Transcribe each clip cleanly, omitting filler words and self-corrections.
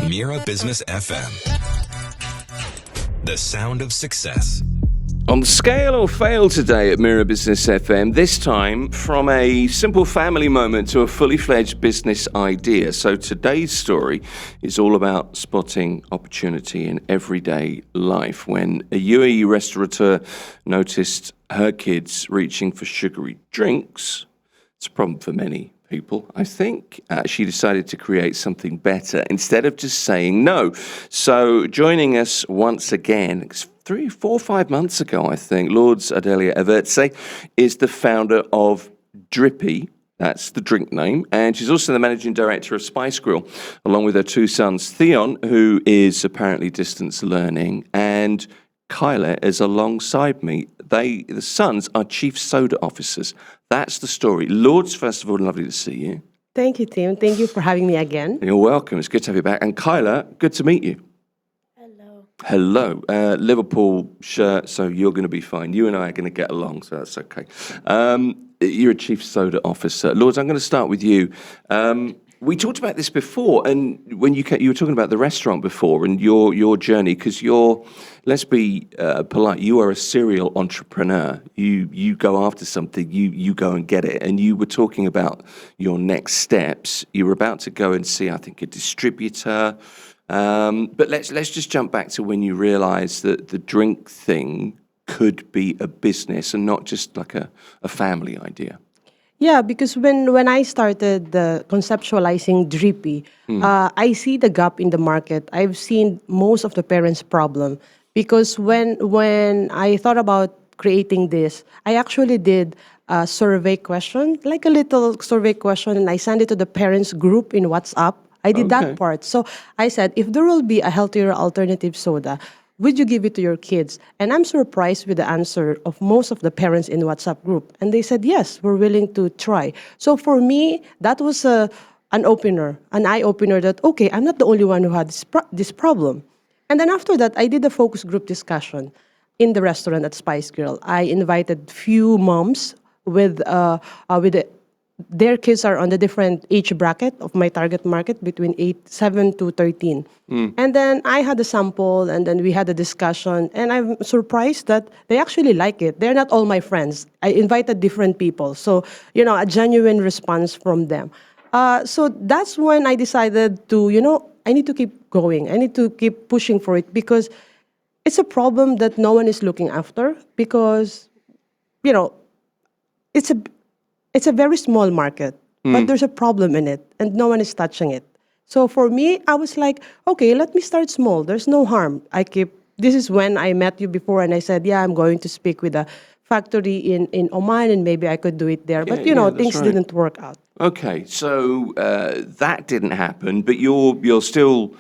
Mira Business FM. The sound of success. On the scale or fail today at Mira Business FM, this time from a simple family moment to a fully fledged business idea. So today's story is all about spotting opportunity in everyday life. When a UAE restaurateur noticed her kids reaching for sugary drinks, it's a problem for many people, I think. She decided to create something better instead of just saying no. So joining us once again, 3, 4, 5 months ago, I think, Lourds Adalia-Evertse is the founder of Drippy. That's the drink name. And she's also the managing director of Spice Grill, along with her 2 sons, Theon, who is apparently distance learning, and Kyla is alongside me. The sons are chief soda officers. That's the story. Lourds, first of all, lovely to see you. Thank you, Tim. Thank you for having me again. You're welcome. It's good to have you back. And Kyla, good to meet you. Hello. Liverpool shirt, so you're going to be fine. You and I are going to get along, so that's okay. You're a chief soda officer. Lourds, I'm going to start with you. We talked about this before, and when you were talking about the restaurant before and your journey, because let's be polite, you are a serial entrepreneur. You go after something, you go and get it. And you were talking about your next steps. You were about to go and see, I think, a distributor. But let's just jump back to when you realised that the drink thing could be a business and not just like a family idea. Yeah, because when I started conceptualizing Drippy, I see the gap in the market. I've seen most of the parents' problem because when I thought about creating this, I actually did a survey question, like a little survey question, and I sent it to the parents group in WhatsApp. I did that part. So I said, if there will be a healthier alternative soda, would you give it to your kids? And I'm surprised with the answer of most of the parents in the WhatsApp group. And they said, yes, we're willing to try. So for me, that was an eye-opener that, okay, I'm not the only one who had this problem. And then after that, I did a focus group discussion in the restaurant at Spice Girl. I invited few moms with their kids are on the different age bracket of my target market between 7 to 13. And then I had a sample and then we had a discussion and I'm surprised that they actually like it. They're not all my friends. I invited different people. So, a genuine response from them. So that's when I decided to, I need to keep going. I need to keep pushing for it because it's a problem that no one is looking after because, it's a very small market, but there's a problem in it, and no one is touching it. So for me, I was like, okay, let me start small. There's no harm. This is when I met you before, and I said, yeah, I'm going to speak with a factory in Oman, and maybe I could do it there. But, things didn't work out. Okay, so that didn't happen, but you're still,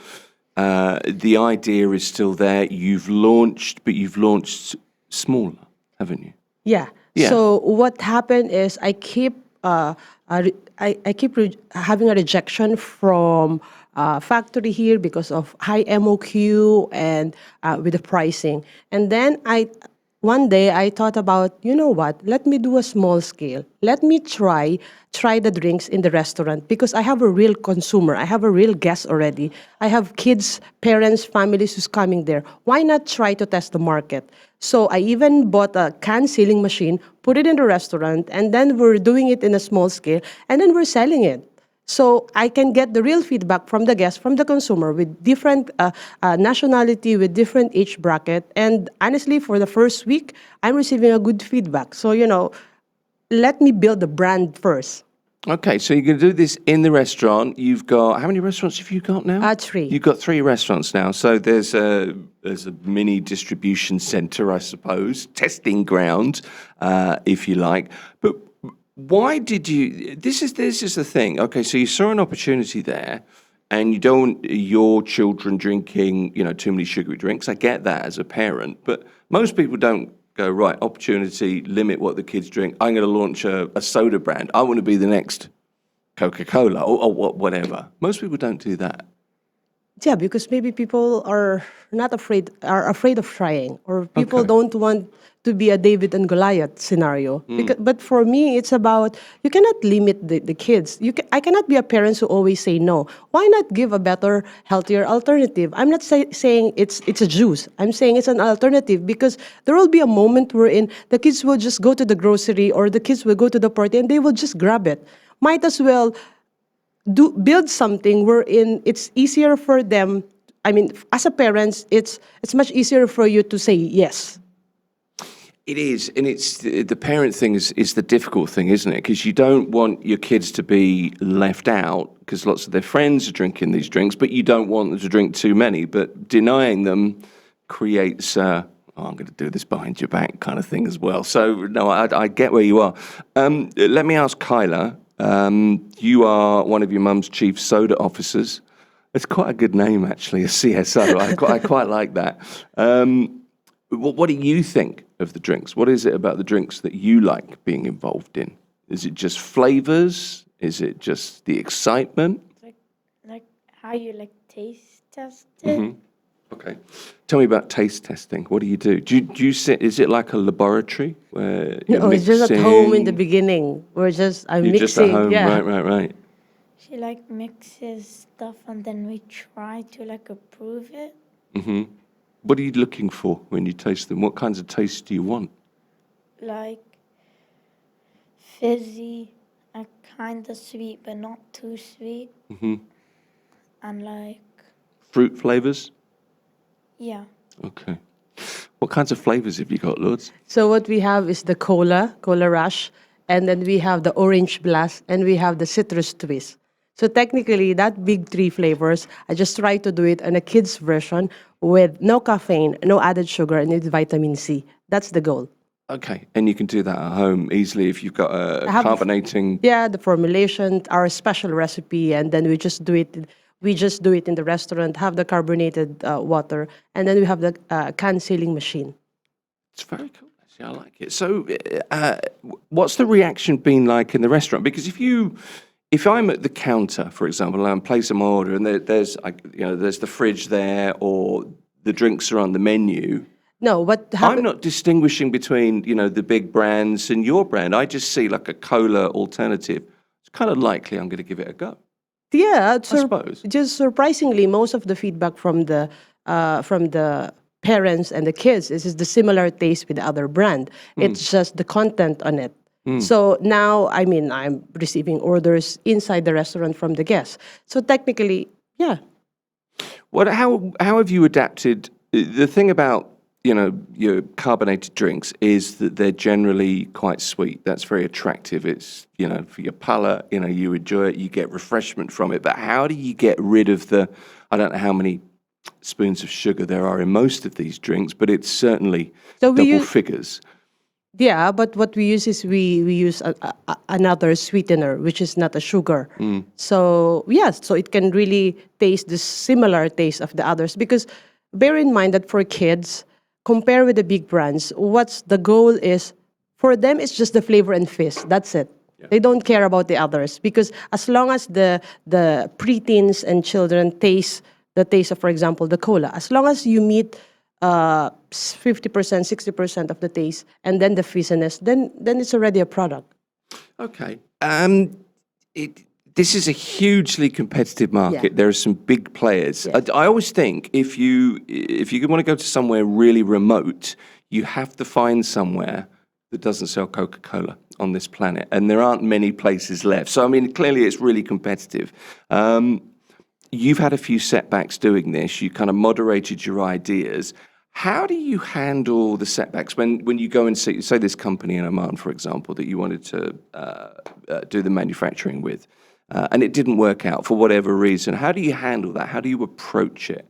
the idea is still there. You've launched, but you've launched smaller, haven't you? Yeah. So what happened is I keep having a rejection from factory here because of high MOQ and with the pricing. And then one day I thought about, you know what, let me do a small scale. Let me try the drinks in the restaurant because I have a real consumer. I have a real guest already. I have kids, parents, families who's coming there. Why not try to test the market? So I even bought a can sealing machine, put it in the restaurant, and then we're doing it in a small scale, and then we're selling it. So I can get the real feedback from the guest, from the consumer, with different nationality, with different age bracket. And honestly, for the first week, I'm receiving a good feedback. So, let me build the brand first. Okay, so you're going to do this in the restaurant. You've got, how many restaurants have you got now? 3. You've got 3 restaurants now. So there's a mini distribution center, I suppose, testing ground, if you like. But why did you, this is the thing. Okay, so you saw an opportunity there and you don't want your children drinking, too many sugary drinks. I get that as a parent, but most people don't go, right, opportunity, limit what the kids drink. I'm going to launch a soda brand. I want to be the next Coca-Cola or whatever. Most people don't do that. Yeah, because maybe people are afraid of trying, or people Okay. don't want to be a David and Goliath scenario. But for me, it's about you cannot limit the kids. I cannot be a parent who always say no. Why not give a better, healthier alternative? I'm not saying it's a juice. I'm saying it's an alternative because there will be a moment wherein the kids will just go to the grocery or the kids will go to the party and they will just grab it. Might as well build something wherein it's easier for them. I mean, as a parent, it's much easier for you to say yes. It is, and it's the parent thing is the difficult thing, isn't it? Because you don't want your kids to be left out because lots of their friends are drinking these drinks, but you don't want them to drink too many. But denying them creates, I'm going to do this behind your back kind of thing as well. So, no, I get where you are. Let me ask Kyla. You are one of your mum's chief soda officers. It's quite a good name, actually, a CSO. I quite like that. What do you think of the drinks? What is it about the drinks that you like being involved in? Is it just flavors? Is it just the excitement? Like how you taste test it. Okay. Tell me about taste testing. What do you do? Do you sit? Is it like a laboratory where you're No, it's just at home in the beginning. I'm You're mixing. just at home, Yeah. right. She mixes stuff and then we try to approve it. What are you looking for when you taste them? What kinds of tastes do you want? Like fizzy and kind of sweet but not too sweet. And Fruit flavors? yeah. Okay. What kinds of flavors have you got, Lourds? So what we have is the cola rush, and then we have the orange blast, and we have the citrus twist. So technically, that big three flavors, I just try to do it in a kid's version with no caffeine, no added sugar, and with vitamin C. That's the goal. Okay, and you can do that at home easily if you've got a I have- carbonating. Yeah, the formulation, our special recipe, and then we just do it. We just do it in the restaurant. Have the carbonated water, and then we have the can sealing machine. It's very cool. Actually, I like it. So, what's the reaction been like in the restaurant? Because if I'm at the counter, for example, and I'm placing my order, and there's the fridge there, or the drinks are on the menu. No, what I'm happened? not distinguishing between the big brands and your brand. I just see like a cola alternative. It's kind of likely I'm going to give it a go. Yeah, I suppose. just surprisingly, most of the feedback from the parents and the kids is the similar taste with the other brand. It's just the content on it. So now, I mean, I'm receiving orders inside the restaurant from the guests. So technically, yeah. How have you adapted? The thing about your carbonated drinks is that they're generally quite sweet. That's very attractive. It's for your palate. You enjoy it. You get refreshment from it. But how do you get rid of I don't know how many spoons of sugar there are in most of these drinks, but it's certainly double figures. Yeah, but what we use is we use another sweetener, which is not a sugar. So yes, so it can really taste the similar taste of the others. Because bear in mind that for kids, compare with the big brands, what's the goal is for them, it's just the flavor and fizz. That's it. Yeah. They don't care about the others because as long as the preteens and children taste the taste of, for example, the cola, as long as you meet 50%, 60% of the taste, and then the fizziness, then it's already a product. Okay. This is a hugely competitive market. Yeah. There are some big players. Yes. I always think if you want to go to somewhere really remote, you have to find somewhere that doesn't sell Coca-Cola on this planet, and there aren't many places left. So I mean, clearly it's really competitive. You've had a few setbacks doing this. You kind of moderated your ideas. How do you handle the setbacks when you go and say this company in Oman, for example, that you wanted to do the manufacturing with, and it didn't work out for whatever reason? How do you handle that? How do you approach it?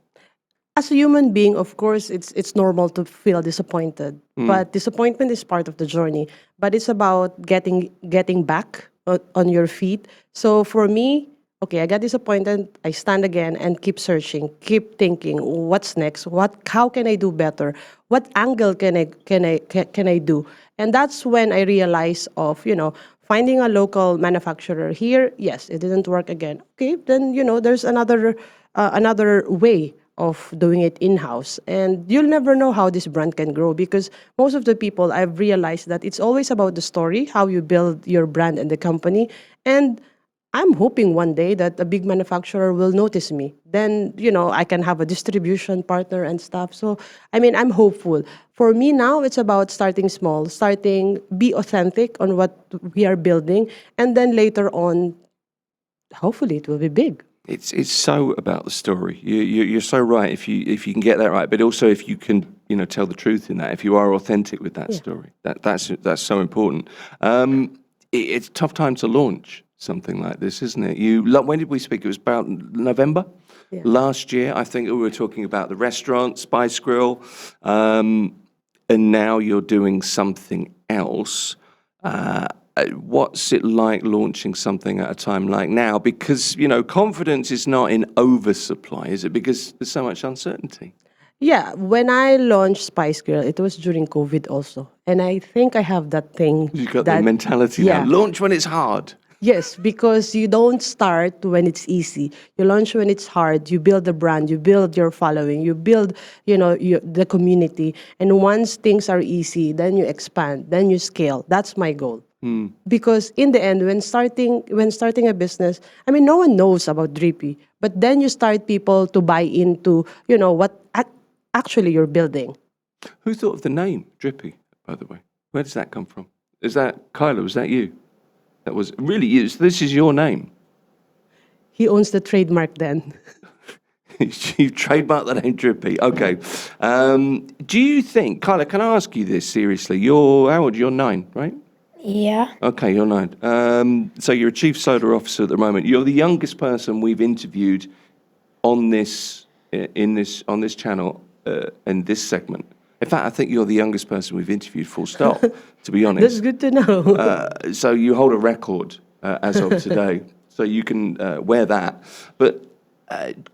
As a human being, of course, it's normal to feel disappointed. But disappointment is part of the journey. But it's about getting back on your feet. So for me, okay, I got disappointed. I stand again and keep searching, keep thinking, what's next? How can I do better? What angle can I do? And that's when I realize of finding a local manufacturer here. Yes, it didn't work again. Okay, then there's another another way of doing it in-house. And you'll never know how this brand can grow, because most of the people, I've realized that it's always about the story, how you build your brand and the company. And I'm hoping one day that a big manufacturer will notice me. Then, I can have a distribution partner and stuff. So, I'm hopeful. For me now, it's about starting small, be authentic on what we are building. And then later on, hopefully it will be big. It's so about the story. You're so right if you can get that right, but also if you can tell the truth in that. If you are authentic with that story, that's so important. It's a tough time to launch something like this, isn't it? When did we speak? It was about November last year. I think we were talking about the restaurant, Spice Grill, and now you're doing something else. What's it like launching something at a time like now? Because, confidence is not in oversupply, is it? Because there's so much uncertainty. Yeah, when I launched Spice Girl, it was during COVID also. And I think I have that thing. You've got that mentality now. Launch when it's hard. Yes, because you don't start when it's easy. You launch when it's hard. You build the brand. You build your following. You build, the community. And once things are easy, then you expand. Then you scale. That's my goal. Because in the end, when starting a business, no one knows about Drippy. But then you start people to buy into, what actually you're building. Who thought of the name Drippy, by the way? Where does that come from? Is that Kyla? Was that you? That was really you. So this is your name. He owns the trademark then. You trademarked the name Drippy. Okay. Do you think, Kyla, can I ask you this seriously? How old? You're 9, right? Yeah. Okay, you're 9. So you're a chief soda officer at the moment. You're the youngest person we've interviewed on this channel in this segment. In fact, I think you're the youngest person we've interviewed, full stop, to be honest. That's good to know. So you hold a record as of today, so you can wear that. But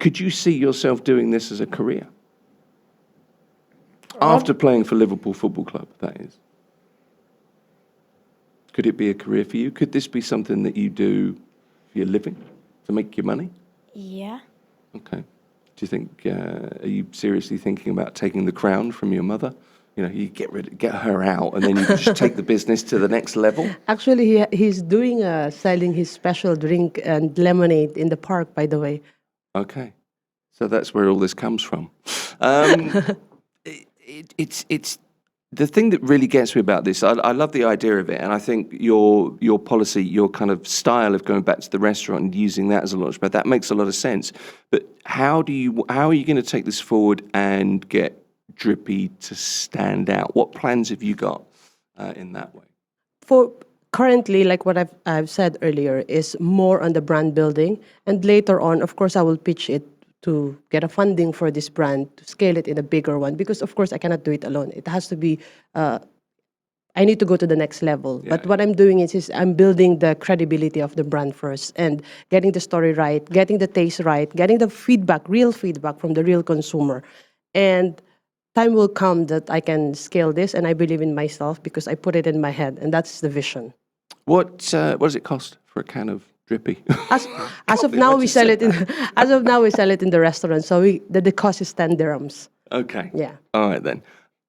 could you see yourself doing this as a career? After playing for Liverpool Football Club, that is. Could it be a career for you? Could this be something that you do for your living, to make your money? Yeah. Okay. Do you think, are you seriously thinking about taking the crown from your mother? You get her out, and then you just take the business to the next level? Actually, he's doing selling his special drink and lemonade in the park, by the way. Okay. So that's where all this comes from. It's the thing that really gets me about this. I love the idea of it, and I think your policy, your kind of style of going back to the restaurant and using that as a launchpad, that makes a lot of sense. But how are you going to take this forward and get Drippy to stand out? What plans have you got in that way? For currently, like what I've said earlier, is more on the brand building, and later on, of course, I will pitch it to get a funding for this brand, to scale it in a bigger one, because of course I cannot do it alone. It has to be, I need to go to the next level. But what I'm doing is I'm building the credibility of the brand first, and getting the story right, getting the taste right, getting the real feedback from the real consumer. And time will come that I can scale this, and I believe in myself because I put it in my head, and that's the vision. What does it cost for a can of Drippy? As of now, we sell it in. As of now, we sell it in the restaurant. So the cost is 10 dirhams. Okay. Yeah. All right then.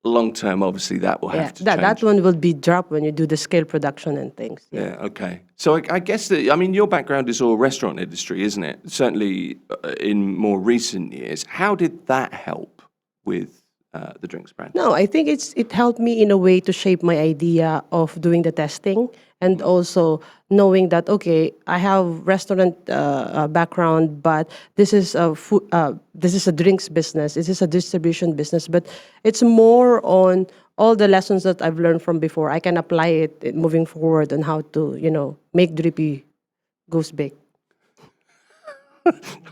Long term, obviously, that will have to change. That one will be dropped when you do the scale production and things. Yeah. Okay. So I guess that your background is all restaurant industry, isn't it? Certainly in more recent years. How did that help with the drinks brand? No, I think it helped me in a way to shape my idea of doing the testing, and also knowing that, okay, I have restaurant background, but this is a drinks business. This is a distribution business, but it's more on all the lessons that I've learned from before. I can apply it moving forward on how to, make Drippy goes big.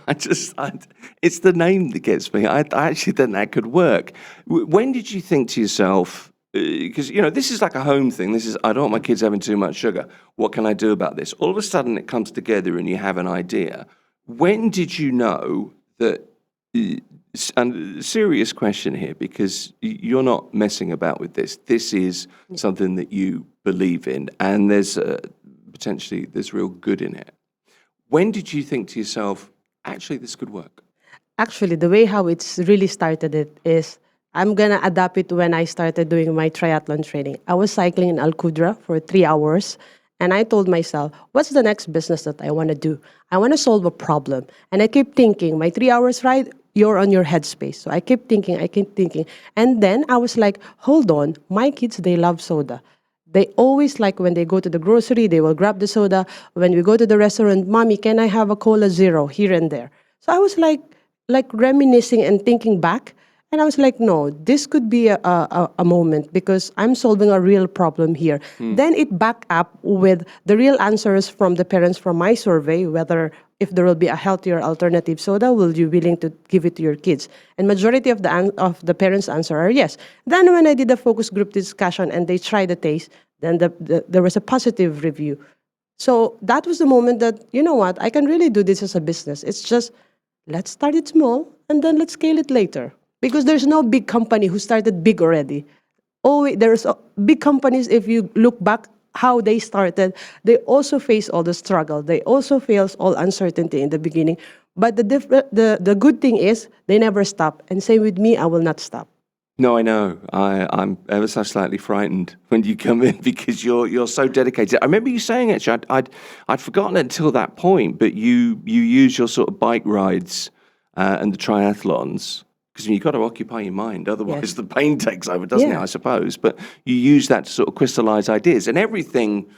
It's the name that gets me. I actually think that could work. When did you think to yourself, because, this is like a home thing. This is, I don't want my kids having too much sugar. What can I do about this? All of a sudden it comes together and you have an idea. When did you know that, and serious question here, because you're not messing about with this. This is something that you believe in, and there's real good in it. When did you think to yourself, actually, this could work? Actually, the way how it's really started it is I'm gonna adapt it when I started doing my triathlon training. I was cycling in Al Qudra for 3 hours, and I told myself, what's the next business that I want to do? I want to solve a problem. And I keep thinking, my 3 hours ride, you're on your headspace. So I keep thinking. And then I was like, hold on, my kids, they love soda. They always like when they go to the grocery, they will grab the soda. When we go to the restaurant, Mommy, can I have a Cola Zero here and there? So I was like reminiscing and thinking back. And I was like, no, this could be a moment because I'm solving a real problem here. Then it back up with the real answers from the parents from my survey, whether if there will be a healthier alternative soda, will you willing to give it to your kids? And majority of the parents' answer are yes. Then when I did a focus group discussion and they tried the taste, then there was a positive review. So that was the moment that, you know what, I can really do this as a business. It's just, let's start it small and then let's scale it later. Because there's no big company who started big already. Oh, there's big companies, if you look back how they started, they also face all the struggle. They also face all uncertainty in the beginning. But the good thing is they never stop. And same with me, I will not stop. No, I know. I'm ever so slightly frightened when you come in because you're so dedicated. I remember you saying actually, I'd forgotten it until that point, but you use your sort of bike rides and the triathlons. Because you've got to occupy your mind, otherwise the pain takes over, doesn't it, I suppose? But you use that to sort of crystallize ideas. And everything,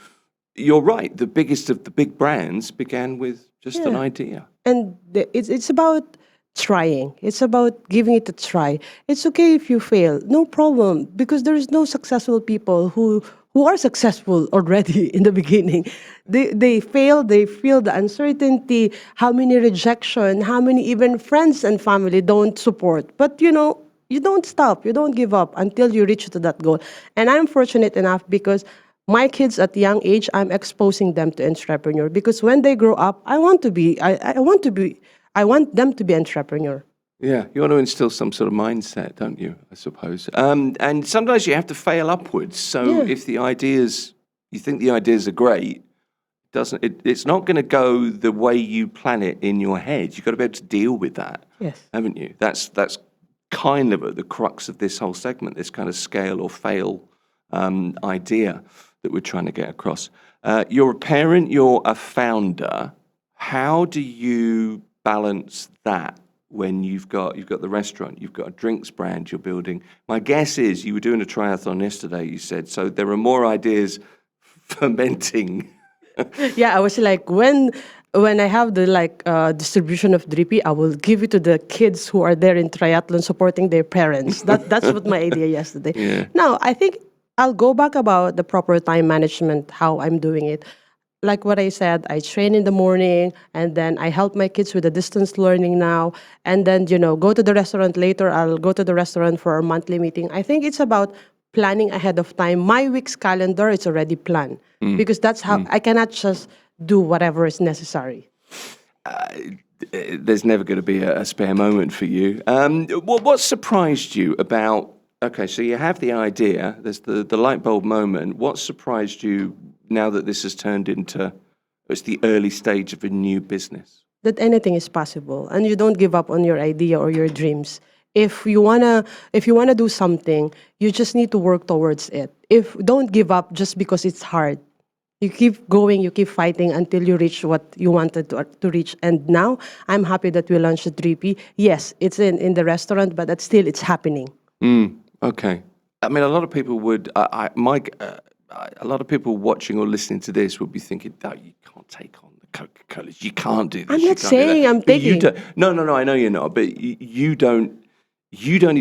you're right, the biggest of the big brands began with just an idea. And it's about trying. It's about giving it a try. It's okay if you fail, no problem, because there is no successful people who are successful already in the beginning. They fail, they feel the uncertainty, how many rejection, how many even friends and family don't support. But you don't stop, you don't give up until you reach to that goal. And I'm fortunate enough because my kids at a young age, I'm exposing them to entrepreneur because when they grow up, I want them to be entrepreneur. Yeah, you want to instill some sort of mindset, don't you, I suppose? And sometimes you have to fail upwards. So if you think the ideas are great, it's not going to go the way you plan it in your head. You've got to be able to deal with that, haven't you? That's kind of at the crux of this whole segment, this kind of scale or fail idea that we're trying to get across. You're a parent, you're a founder. How do you balance that? When you've got the restaurant, you've got a drinks brand you're building. My guess is you were doing a triathlon yesterday, you said, so there are more ideas fermenting. Yeah, I was like, when I have the distribution of Drippy, I will give it to the kids who are there in triathlon supporting their parents. That's what my idea yesterday. Yeah. Now, I think I'll go back about the proper time management, how I'm doing it. Like what I said, I train in the morning and then I help my kids with the distance learning now. And then, go to the restaurant later. I'll go to the restaurant for our monthly meeting. I think it's about planning ahead of time. My week's calendar is already planned because that's how I cannot just do whatever is necessary. There's never going to be a spare moment for you. What surprised you about, okay, so you have the idea, there's the light bulb moment. What surprised you now that this has turned into, it's the early stage of a new business? That anything is possible and you don't give up on your idea or your dreams. If you wanna do something, you just need to work towards it. Don't give up just because it's hard. You keep going, you keep fighting until you reach what you wanted to reach. And now I'm happy that we launched the Drippy. Yes, it's in the restaurant, but it's happening. Okay. I mean, a lot of people would, a lot of people watching or listening to this would be thinking, "No, you can't take on the Coca-Colas. You can't do this." I'm not saying I'm taking. No. I know you're not, but you don't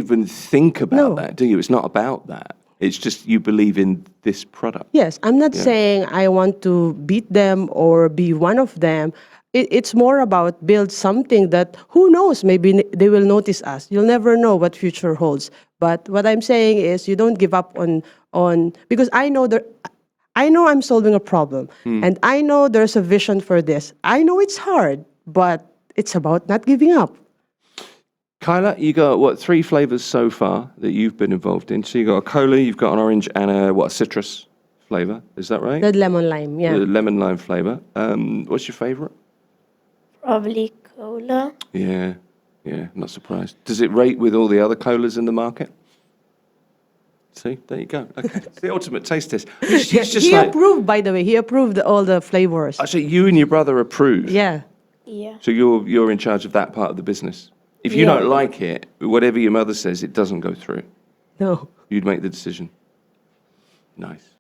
even think about that, do you? It's not about that. It's just you believe in this product. Yes, I'm not saying I want to beat them or be one of them. It's more about build something that, who knows, maybe they will notice us. You'll never know what future holds. But what I'm saying is you don't give up on because I know I'm solving a problem and I know there's a vision for this. I know it's hard, but it's about not giving up. Kyla, you got 3 flavors so far that you've been involved in? So you got a cola, you've got an orange, and a citrus flavor. Is that right? The lemon lime, yeah. The lemon lime flavor. What's your favorite? Probably cola. Yeah. Yeah, not surprised. Does it rate with all the other colas in the market? See, there you go. Okay, it's the ultimate taste test. He's just He like, approved, by the way. He approved all the flavors. actually, you and your brother approve. Yeah. Yeah. So you're in charge of that part of the business. If you Yeah. don't like it, whatever your mother says, it doesn't go through. No. You'd make the decision. Nice.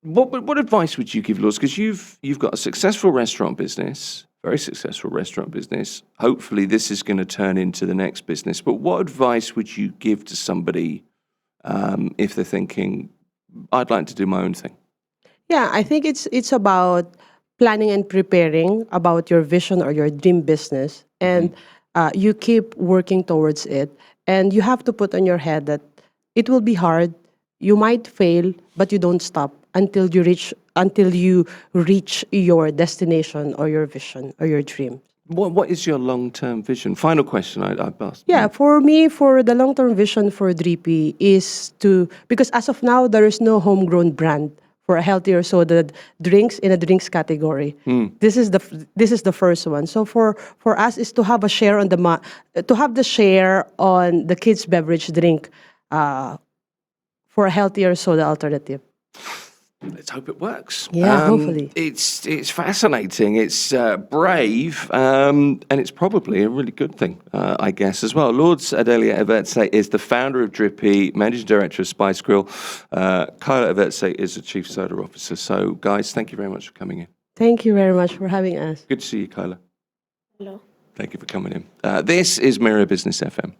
What advice would you give, Lourds? Because you've got a successful restaurant business, very successful restaurant business. Hopefully, this is going to turn into the next business. But what advice would you give to somebody if they're thinking, "I'd like to do my own thing"? Yeah, I think it's about planning and preparing about your vision or your dream business, and you keep working towards it. And you have to put on your head that it will be hard. You might fail, but you don't stop until you reach your destination or your vision or your dream. What is your long-term vision? Final question I've asked. Yeah, for me, for the long-term vision for Drippy is because as of now, there is no homegrown brand for a healthier soda drinks in a drinks category. This is the first one. So for us is to have a share on to have the share on the kids beverage drink for a healthier soda alternative. Let's hope it works. Yeah, hopefully. It's fascinating. It's brave, and it's probably a really good thing, I guess, as well. Lourds Adalia-Evertse is the founder of Drippy, managing director of Spice Grill. Kyla Evertse is the chief soda officer. So, guys, thank you very much for coming in. Thank you very much for having us. Good to see you, Kyla. Hello. Thank you for coming in. This is Mirror Business FM.